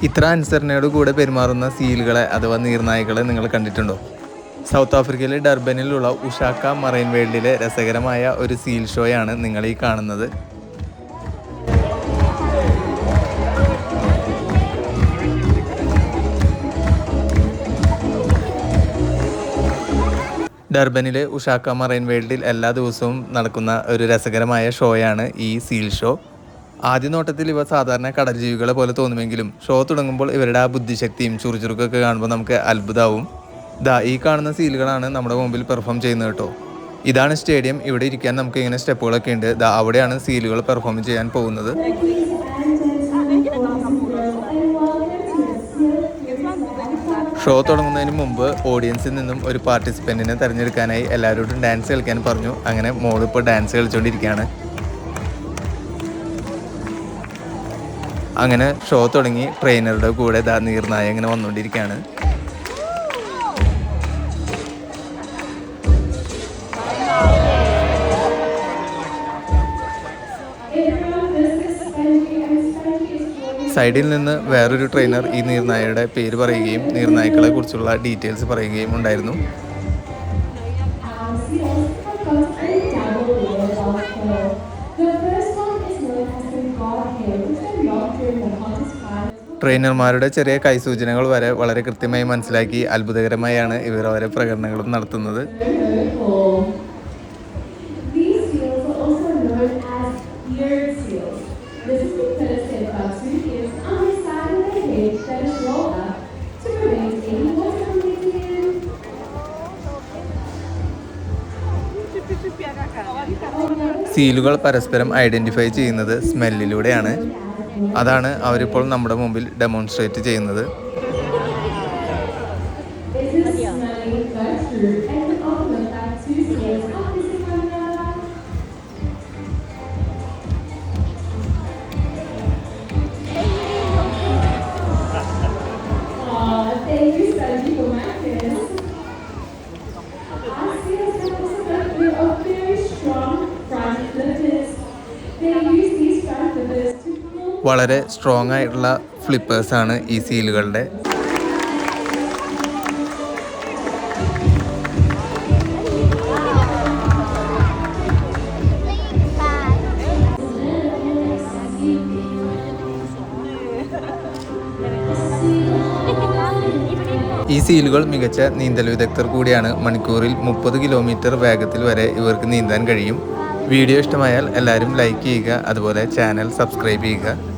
ഇത്ര അനുസരണയോട് കൂടെ പെരുമാറുന്ന സീലുകളെ അഥവാ നീർനായകളെ നിങ്ങൾ കണ്ടിട്ടുണ്ടോ? സൗത്ത് ആഫ്രിക്കയിലെ ഡർബനിലുള്ള ഉഷാക്ക മറൈൻ വേൾഡിലെ രസകരമായ ഒരു സീൽ ഷോയാണ് നിങ്ങൾ ഈ കാണുന്നത്. ഡർബനിലെ ഉഷാക്ക മറൈൻ വേൾഡിൽ എല്ലാ ദിവസവും നടക്കുന്ന ഒരു രസകരമായ ഷോയാണ് ഈ സീൽ ഷോ. ആദ്യ നോട്ടത്തിൽ ഇവ സാധാരണ കടൽ ജീവികളെ പോലെ തോന്നുമെങ്കിലും ഷോ തുടങ്ങുമ്പോൾ ഇവരുടെ ആ ബുദ്ധിശക്തിയും ചുറുചുറുക്കൊക്കെ കാണുമ്പോൾ നമുക്ക് അത്ഭുതമാവും. ഈ കാണുന്ന സീലുകളാണ് നമ്മുടെ മുമ്പിൽ പെർഫോം ചെയ്യുന്നത് കേട്ടോ. ഇതാണ് സ്റ്റേഡിയം. ഇവിടെ ഇരിക്കാൻ നമുക്ക് ഇങ്ങനെ സ്റ്റെപ്പുകളൊക്കെ ഉണ്ട്. അവിടെയാണ് സീലുകൾ പെർഫോം ചെയ്യാൻ പോകുന്നത്. ഷോ തുടങ്ങുന്നതിന് മുമ്പ് ഓഡിയൻസിൽ നിന്നും ഒരു പാർട്ടിസിപ്പൻറ്റിനെ തിരഞ്ഞെടുക്കാനായി എല്ലാവരോടും ഡാൻസ് കളിക്കാൻ പറഞ്ഞു. അങ്ങനെ മോളിപ്പോൾ ഡാൻസ് കളിച്ചുകൊണ്ടിരിക്കുകയാണ്. അങ്ങനെ ഷോ തുടങ്ങി. ട്രെയിനറുടെ കൂടെ നീർനായ ഇങ്ങനെ വന്നുകൊണ്ടിരിക്കുകയാണ്. സൈഡിൽ നിന്ന് വേറൊരു ട്രെയിനർ ഈ നീർനായയുടെ പേര് പറയുകയും നീർനായ്ക്കളെ കുറിച്ചുള്ള ഡീറ്റെയിൽസ് പറയുകയും ഉണ്ടായിരുന്നു. ട്രെയിനർമാരുടെ ചെറിയ കൈസൂചനകൾ വരെ വളരെ കൃത്യമായി മനസ്സിലാക്കി അത്ഭുതകരമായാണ് ഇവർ അവരെ പ്രകടനങ്ങളും നടത്തുന്നത്. സീലുകൾ പരസ്പരം ഐഡൻറ്റിഫൈ ചെയ്യുന്നത് സ്മെല്ലിലൂടെയാണ്. അതാണ് അവരിപ്പോൾ നമ്മുടെ മുമ്പിൽ ഡെമോൺസ്ട്രേറ്റ് ചെയ്യുന്നത്. വളരെ സ്ട്രോങ് ആയിട്ടുള്ള ഫ്ലിപ്പേഴ്സാണ് ഈ സീലുകളുടെ. ഈ സീലുകൾ മികച്ച നീന്തൽ വിദഗ്ധർ കൂടിയാണ്. മണിക്കൂറിൽ 30 കിലോമീറ്റർ വേഗത്തിൽ വരെ ഇവർക്ക് നീന്താൻ കഴിയും. വീഡിയോ ഇഷ്ടമായാൽ എല്ലാവരും ലൈക്ക് ചെയ്യുക, അതുപോലെ ചാനൽ സബ്സ്ക്രൈബ് ചെയ്യുക.